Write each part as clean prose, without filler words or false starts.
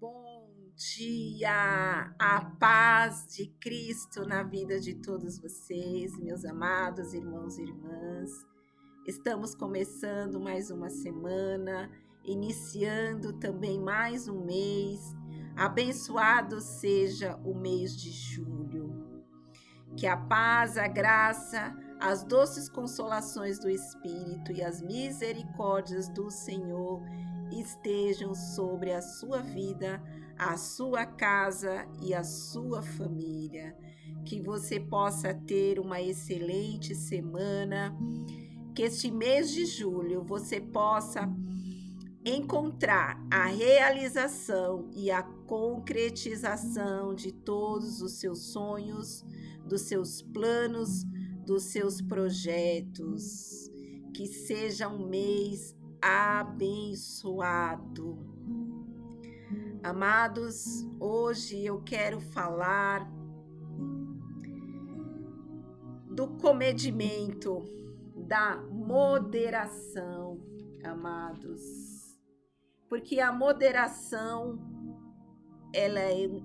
Bom dia, a paz de Cristo na vida de todos vocês, meus amados irmãos e irmãs. Estamos começando mais uma semana, iniciando também mais um mês. Abençoado seja o mês de julho. Que a paz, a graça, as doces consolações do Espírito e as misericórdias do Senhor estejam sobre a sua vida, a sua casa e a sua família. Que você possa ter uma excelente semana, que este mês de julho você possa encontrar a realização e a concretização de todos os seus sonhos, dos seus planos, dos seus projetos. Que seja um mês abençoado. Amados, hoje eu quero falar do comedimento, da moderação, amados. Porque a moderação, ela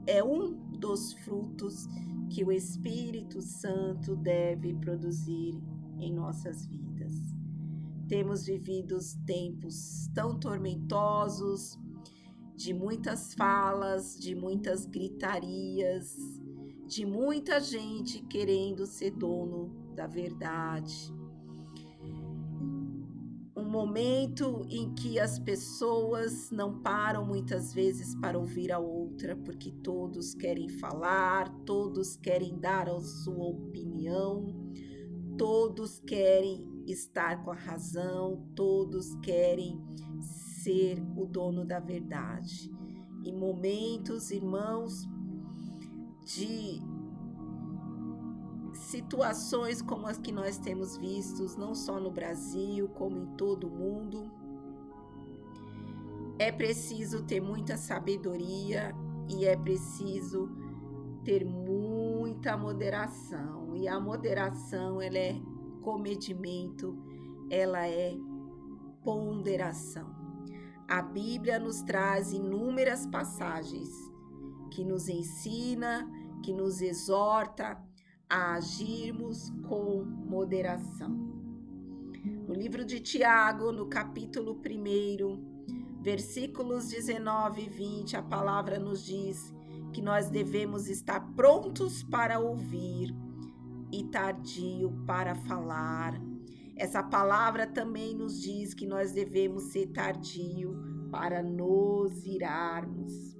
é um dos frutos que o Espírito Santo deve produzir em nossas vidas. Temos vivido tempos tão tormentosos, de muitas falas, de muitas gritarias, de muita gente querendo ser dono da verdade. Um momento em que as pessoas não param muitas vezes para ouvir a outra, porque todos querem falar, todos querem dar a sua opinião, todos querem estar com a razão, todos querem ser o dono da verdade. Em momentos, irmãos, de situações como as que nós temos vistos, não só no Brasil, como em todo o mundo, é preciso ter muita sabedoria e é preciso ter muita moderação. E a moderação, ela é comedimento, ela é ponderação. A Bíblia nos traz inúmeras passagens que nos ensina, que nos exorta a agirmos com moderação. No livro de Tiago, no capítulo 1, versículos 19 e 20, a palavra nos diz que nós devemos estar prontos para ouvir e tardio para falar. Essa palavra também nos diz que nós devemos ser tardio para nos irarmos.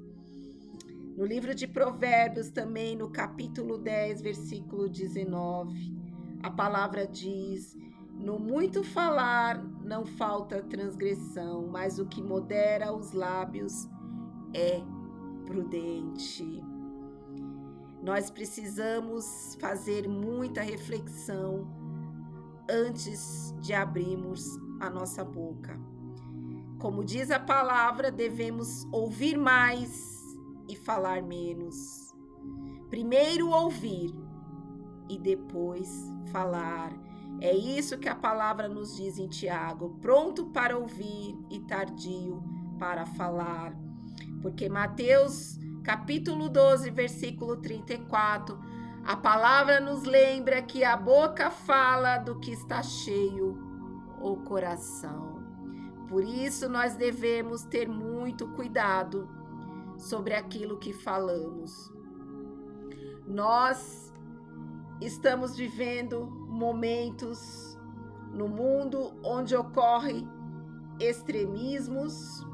No livro de Provérbios, também no capítulo 10, versículo 19, a palavra diz: no muito falar não falta transgressão, mas o que modera os lábios é prudente. Nós precisamos fazer muita reflexão antes de abrirmos a nossa boca. Como diz a palavra, devemos ouvir mais e falar menos. Primeiro ouvir e depois falar. É isso que a palavra nos diz em Tiago: pronto para ouvir e tardio para falar. Porque Mateus capítulo 12, versículo 34, a palavra nos lembra que a boca fala do que está cheio o coração. Por isso nós devemos ter muito cuidado sobre aquilo que falamos. Nós estamos vivendo momentos no mundo onde ocorrem extremismos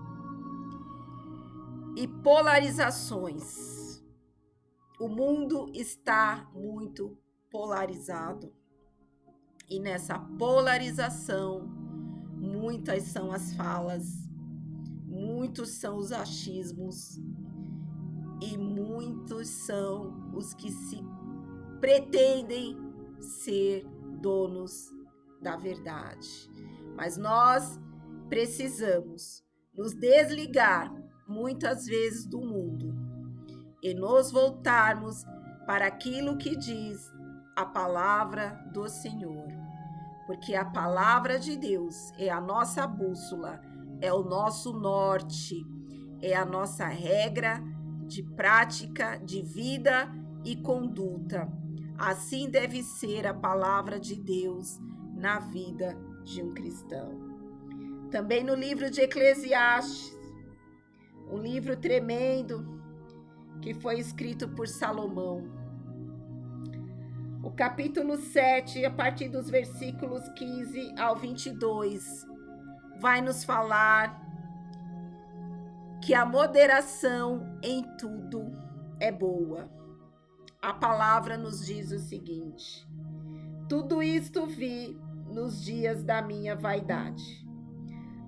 e polarizações. O mundo está muito polarizado. E nessa polarização, muitas são as falas, muitos são os achismos e muitos são os que se pretendem ser donos da verdade. Mas nós precisamos nos desligar muitas vezes do mundo e nos voltarmos para aquilo que diz a palavra do Senhor. Porque a palavra de Deus é a nossa bússola, é o nosso norte, é a nossa regra de prática, de vida e conduta. Assim deve ser a palavra de Deus na vida de um cristão. Também no livro de Eclesiastes, um livro tremendo que foi escrito por Salomão. O capítulo 7, a partir dos versículos 15 ao 22, vai nos falar que a moderação em tudo é boa. A palavra nos diz o seguinte: tudo isto vi nos dias da minha vaidade.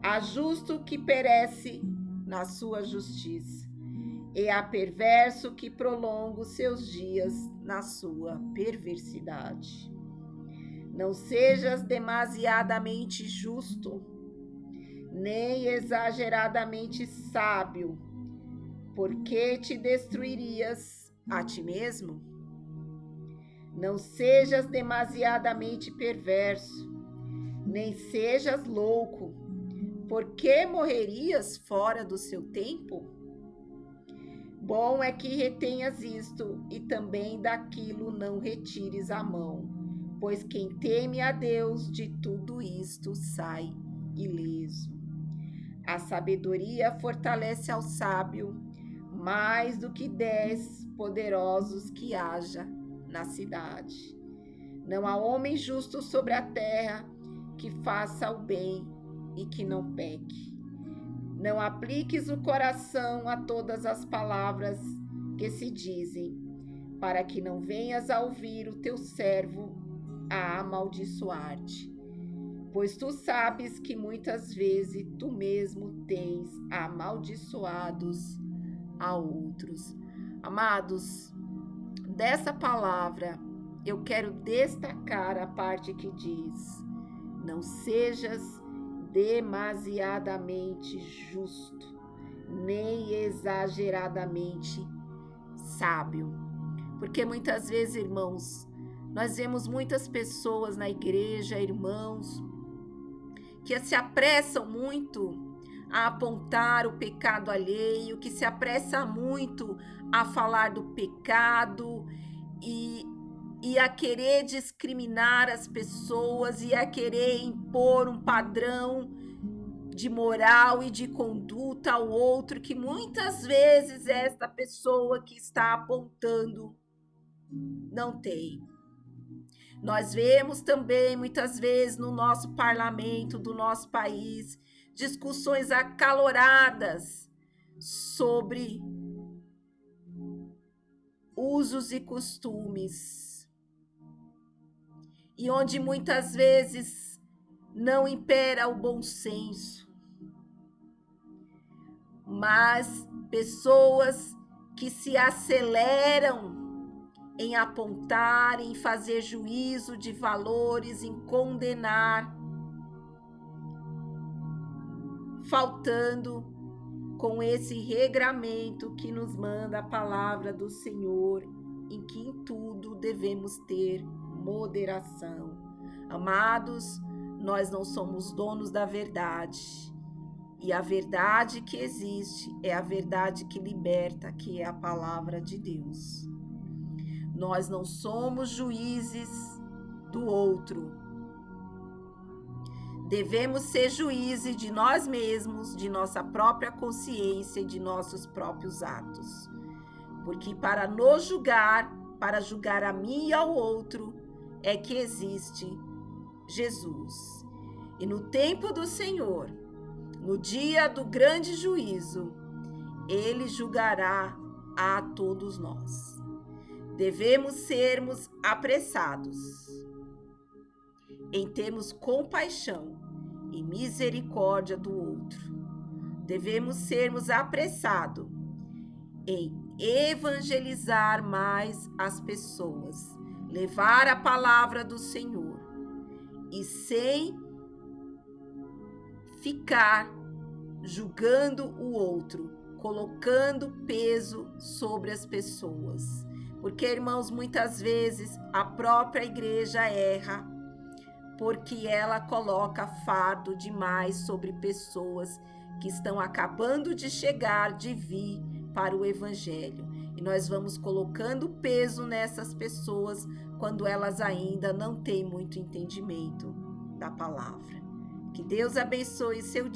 Há justo que perece na sua justiça, e há perverso que prolonga os seus dias na sua perversidade. Não sejas demasiadamente justo, nem exageradamente sábio, porque te destruirias a ti mesmo. Não sejas demasiadamente perverso, nem sejas louco, porque morrerias fora do seu tempo. Bom é que retenhas isto, e também daquilo não retires a mão, pois quem teme a Deus de tudo isto sai ileso. A sabedoria fortalece ao sábio mais do que 10 poderosos que haja na cidade. Não há homem justo sobre a terra que faça o bem e que não peque. Não apliques o coração a todas as palavras que se dizem, para que não venhas a ouvir o teu servo a amaldiçoar-te. Pois tu sabes que muitas vezes tu mesmo tens amaldiçoados a outros. Amados, dessa palavra eu quero destacar a parte que diz: não sejas demasiadamente justo, nem exageradamente sábio. Porque muitas vezes, irmãos, nós vemos muitas pessoas na igreja, irmãos, que se apressam muito a apontar o pecado alheio, que se apressa muito a falar do pecado e a querer discriminar as pessoas e a querer impor um padrão de moral e de conduta ao outro, que muitas vezes esta pessoa que está apontando não tem. Nós vemos também muitas vezes no nosso parlamento do nosso país discussões acaloradas sobre usos e costumes, e onde muitas vezes não impera o bom senso, mas pessoas que se aceleram em apontar, em fazer juízo de valores, em condenar, faltando com esse regramento que nos manda a palavra do Senhor, em que em tudo devemos ter moderação. Amados, nós não somos donos da verdade, e a verdade que existe é a verdade que liberta, que é a palavra de Deus. Nós não somos juízes do outro. Devemos ser juízes de nós mesmos, de nossa própria consciência e de nossos próprios atos. Porque para nos julgar, para julgar a mim e ao outro, é que existe Jesus. E no tempo do Senhor, no dia do grande juízo, Ele julgará a todos nós. Devemos sermos apressados em termos compaixão e misericórdia do outro. Devemos sermos apressados em evangelizar mais as pessoas, levar a palavra do Senhor e sem ficar julgando o outro, colocando peso sobre as pessoas. Porque, irmãos, muitas vezes a própria igreja erra porque ela coloca fardo demais sobre pessoas que estão acabando de chegar, de vir para o Evangelho. E nós vamos colocando peso nessas pessoas quando elas ainda não têm muito entendimento da palavra. Que Deus abençoe seu dia.